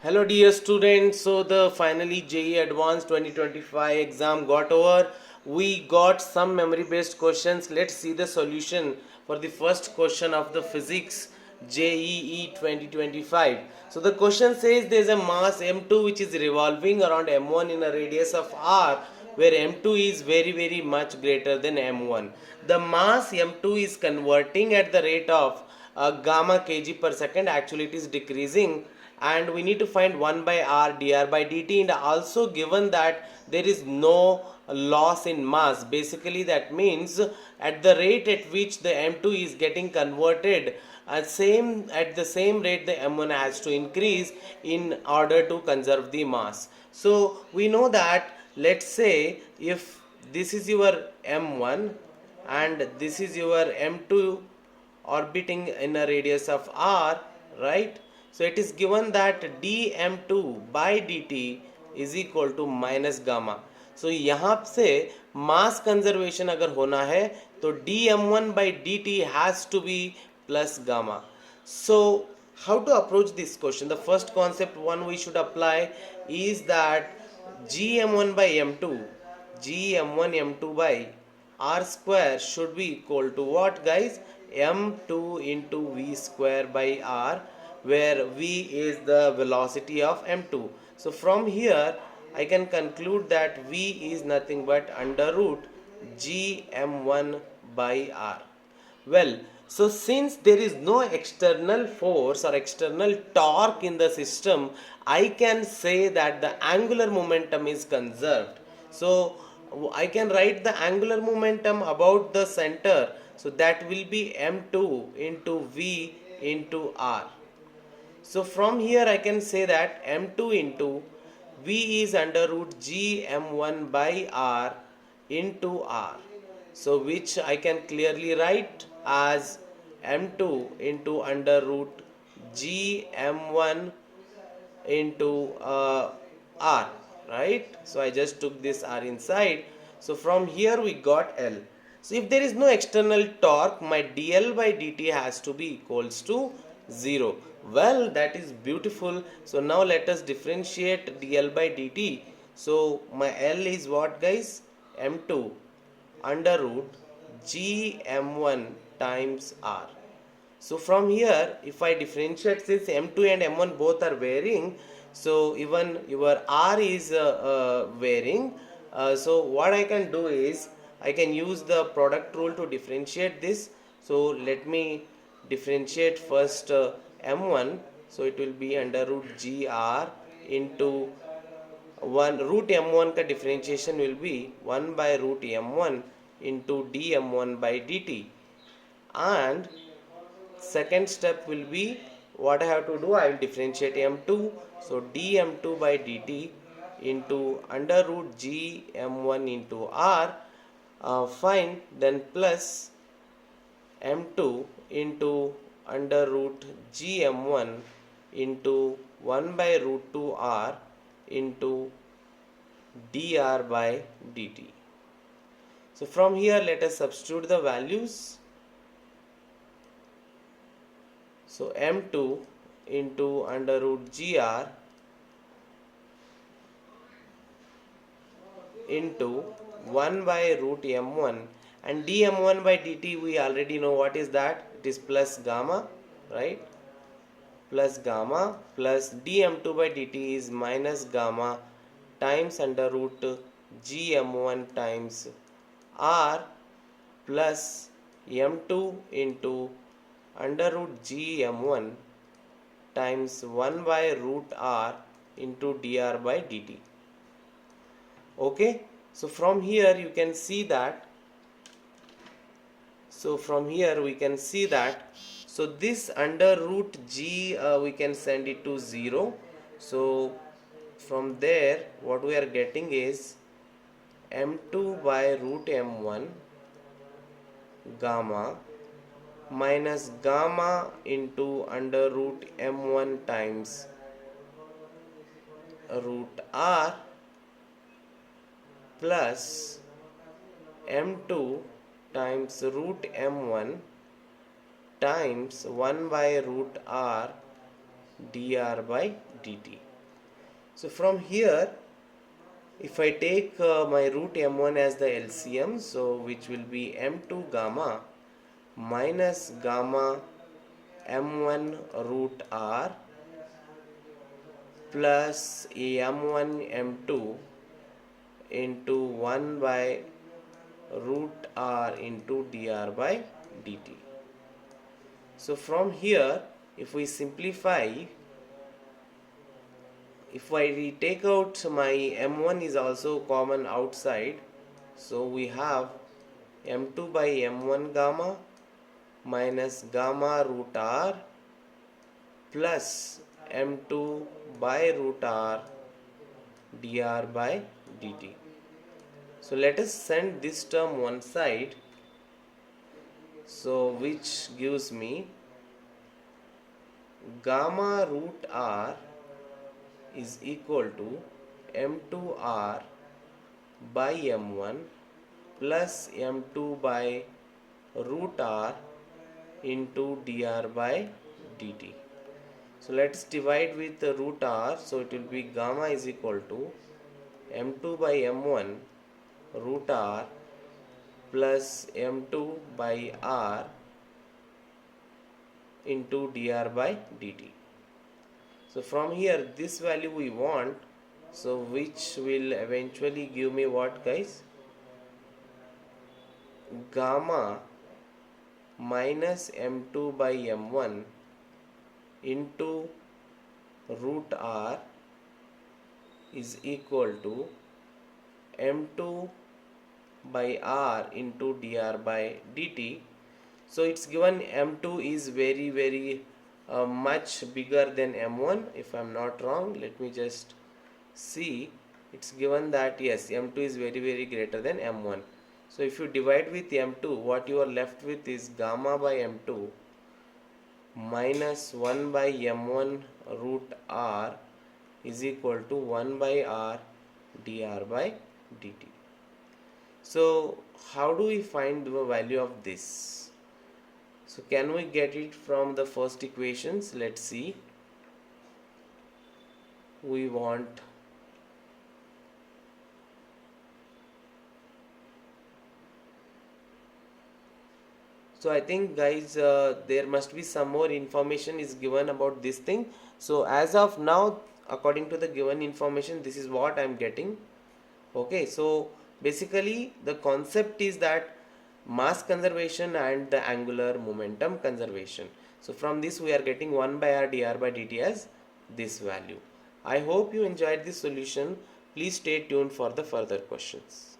Hello dear students, so the finally JEE Advanced 2025 exam got over. We got some memory based questions. Let's see the solution for the first question of the physics JEE 2025. So the question says there is a mass M2 which is revolving around M1 in a radius of R, where M2 is very much greater than M1. The mass M2 is converting at the rate of gamma kg per second. Actually it is decreasing, and we need to find 1 by r dr by dt, and also given that there is no loss in mass. Basically that means at the rate at which the m2 is getting converted, at the same rate the m1 has to increase in order to conserve the mass. So we know that, let's say if this is your m1 and this is your m2 orbiting in a radius of r, right? So it is given that dm2 by dt is equal to minus gamma. So यहाँ से mass conservation अगर होना है तो dm1 by dt has to be plus gamma. So how to approach this question? The first concept one we should apply is that gm1 by m2, gm1 m2 by r square should be equal to what, guys? m2 into v square by r, where v is the velocity of m2. So from here I can conclude that v is nothing but under root gm1 by r. Well, so since there is no external force or external torque in the system, I can say that the angular momentum is conserved. So I can write the angular momentum about the center, so that will be m2 into v into r. So from here I can say that m2 into v is under root g m1 by r into r. So which I can clearly write as m2 into under root g m1 into r, right? So I just took this r inside. So from here we got L. So if there is no external torque, my dl by dt has to be equals to 0. Well, that is beautiful. So now let us differentiate dl by dt. So my L is what, guys? m2 under root g m1 times r. So from here, if I differentiate, since m2 and m1 both are varying, so even your r is varying. So what I can do is I can use the product rule to differentiate this. So let me differentiate first m1. So it will be under root gr into 1 root m1 का differentiation will be 1 by root m1 into dm1 by dt, and second step will be what I have to do, I will differentiate m2. So dm2 by dt into under root g m1 into r, fine, then plus m2 into under root g m1 into 1 by root 2 r into dr by dt. So from here let us substitute the values. So m2 into under root gr into 1 by root m1, and dm1 by dt we already know what is that, it is plus gamma, right? Plus gamma plus dm2 by dt is minus gamma times under root gm1 times r plus m2 into under root g m1 times 1 by root r into dr by dt. Okay, so from here you can see that, so this under root g we can send it to 0. So from there what we are getting is m2 by root m1 gamma minus gamma into under root m1 times root r plus m2 times root m1 times 1 by root r dr by dt. So from here, if I take my root m1 as the LCM, so which will be m2 gamma minus gamma m1 root r plus m1 m2 into 1 by root r into dr by dt. So from here, if we simplify, if I take out my m1 is also common outside, so we have m2 by m1 gamma minus gamma root r plus m2 by root r dr by dt. So let us send this term one side, so which gives me gamma root r is equal to m2r by m1 plus m2 by root r into dr by dt. So let's divide with the root r, so it will be gamma is equal to m2 by m1 root r plus m2 by r into dr by dt. So from here this value we want, so which will eventually give me what, guys? Gamma minus m2 by m1 into root r is equal to m2 by r into dr by dt. So it's given m2 is very much bigger than m1, if I'm not wrong. Let me just see. It's given that yes, m2 is very greater than m1. So if you divide with m2, what you are left with is gamma by m2 minus 1 by m1 root r is equal to 1 by r dr by dt. So how do we find the value of this? So can we get it from the first equations? Let's see. We want so I think, guys, there must be some more information is given about this thing. So as of now, according to the given information, this is what I'm getting. Okay, so basically the concept is that mass conservation and the angular momentum conservation. So from this we are getting 1 by r dr by dt as this value. I hope you enjoyed this solution. Please stay tuned for the further questions.